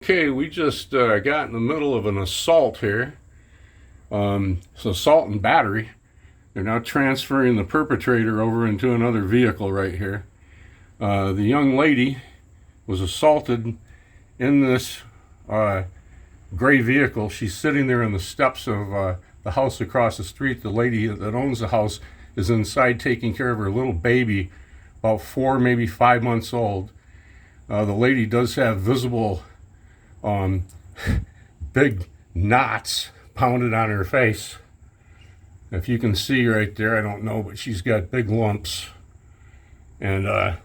Okay, we just got in the middle of an assault here. It's assault and battery. They're now transferring the perpetrator over into another vehicle right here. The young lady was assaulted in this gray vehicle. She's sitting there on the steps of the house across the street. The lady that owns the house is inside taking care of her little baby, about 4, maybe 5 months old. The lady does have visible big knots pounded on her face. If you can see right there, I don't know, but she's got big lumps. And there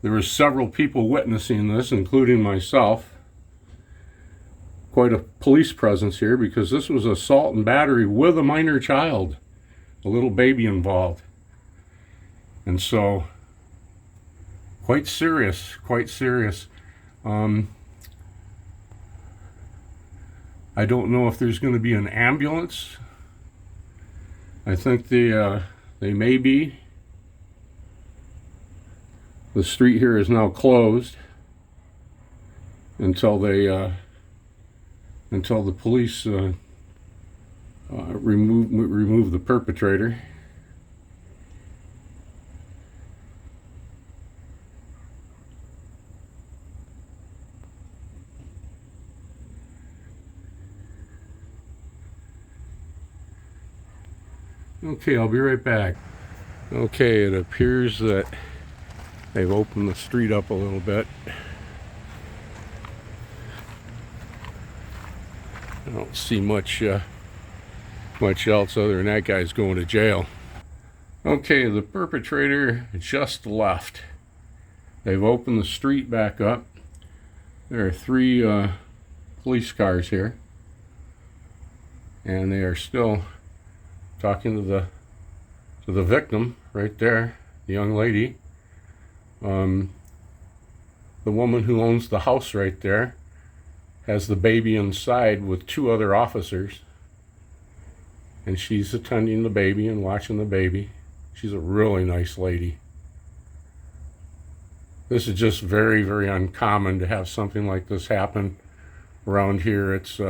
were several people witnessing this, including myself. Quite a police presence here, because this was assault and battery with a minor child, a little baby involved. And so, quite serious, quite serious. I don't know if there's going to be an ambulance. I think they may be. The street here is now closed until the police remove the perpetrator. Okay, I'll be right back. Okay, it appears that they've opened the street up a little bit. I don't see much else other than that guy's going to jail. Okay, the perpetrator just left. They've opened the street back up. There are 3 police cars here, and they are still talking to the victim right there, the young lady. The woman who owns the house right there has the baby inside with 2 other officers, and she's attending the baby and watching the baby. She's a really nice lady. This is just very, very uncommon to have something like this happen around here. It's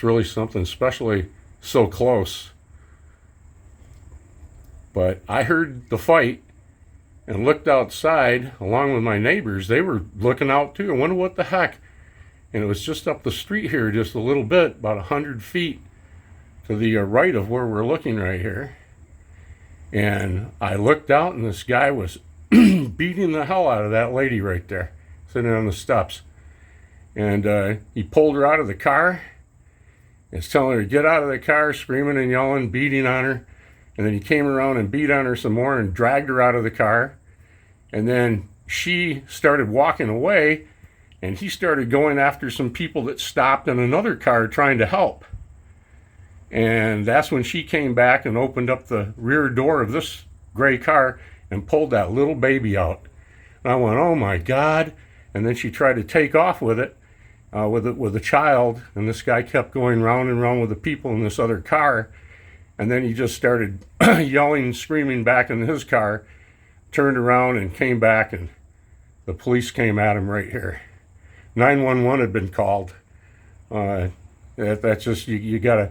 really something, especially so close. But I heard the fight and looked outside along with my neighbors. They were looking out too. I wonder what the heck. And it was just up the street here, just a little bit, about 100 feet to the right of where we're looking right here. And I looked out, and this guy was beating the hell out of that lady right there, sitting on the steps. And he pulled her out of the car. He's telling her to get out of the car, screaming and yelling, beating on her. And then he came around and beat on her some more and dragged her out of the car. And then she started walking away, and he started going after some people that stopped in another car trying to help. And that's when she came back and opened up the rear door of this gray car and pulled that little baby out. And I went, oh my God. And then she tried to take off with it. With a child, and this guy kept going round and round with the people in this other car, and then he just started yelling and screaming back in his car, turned around and came back, and the police came at him right here. 911 had been called. That's just you gotta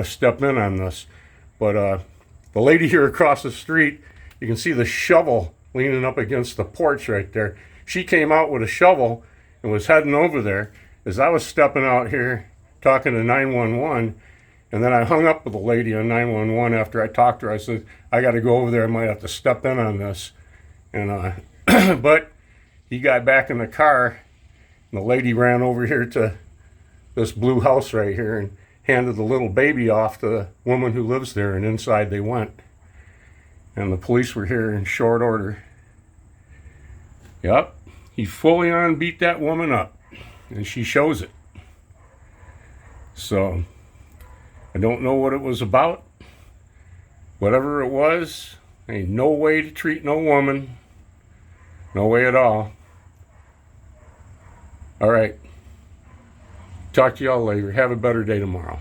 step in on this. But the lady here across the street, you can see the shovel leaning up against the porch right there. She came out with a shovel and was heading over there. As I was stepping out here talking to 911, and then I hung up with the lady on 911 after I talked to her. I said, I got to go over there. I might have to step in on this. And but he got back in the car, and the lady ran over here to this blue house right here and handed the little baby off to the woman who lives there, and inside they went. And the police were here in short order. Yep, he fully on beat that woman up. And she shows it. So, I don't know what it was about. Whatever it was, ain't no way to treat no woman. No way at all. All right. Talk to y'all later. Have a better day tomorrow.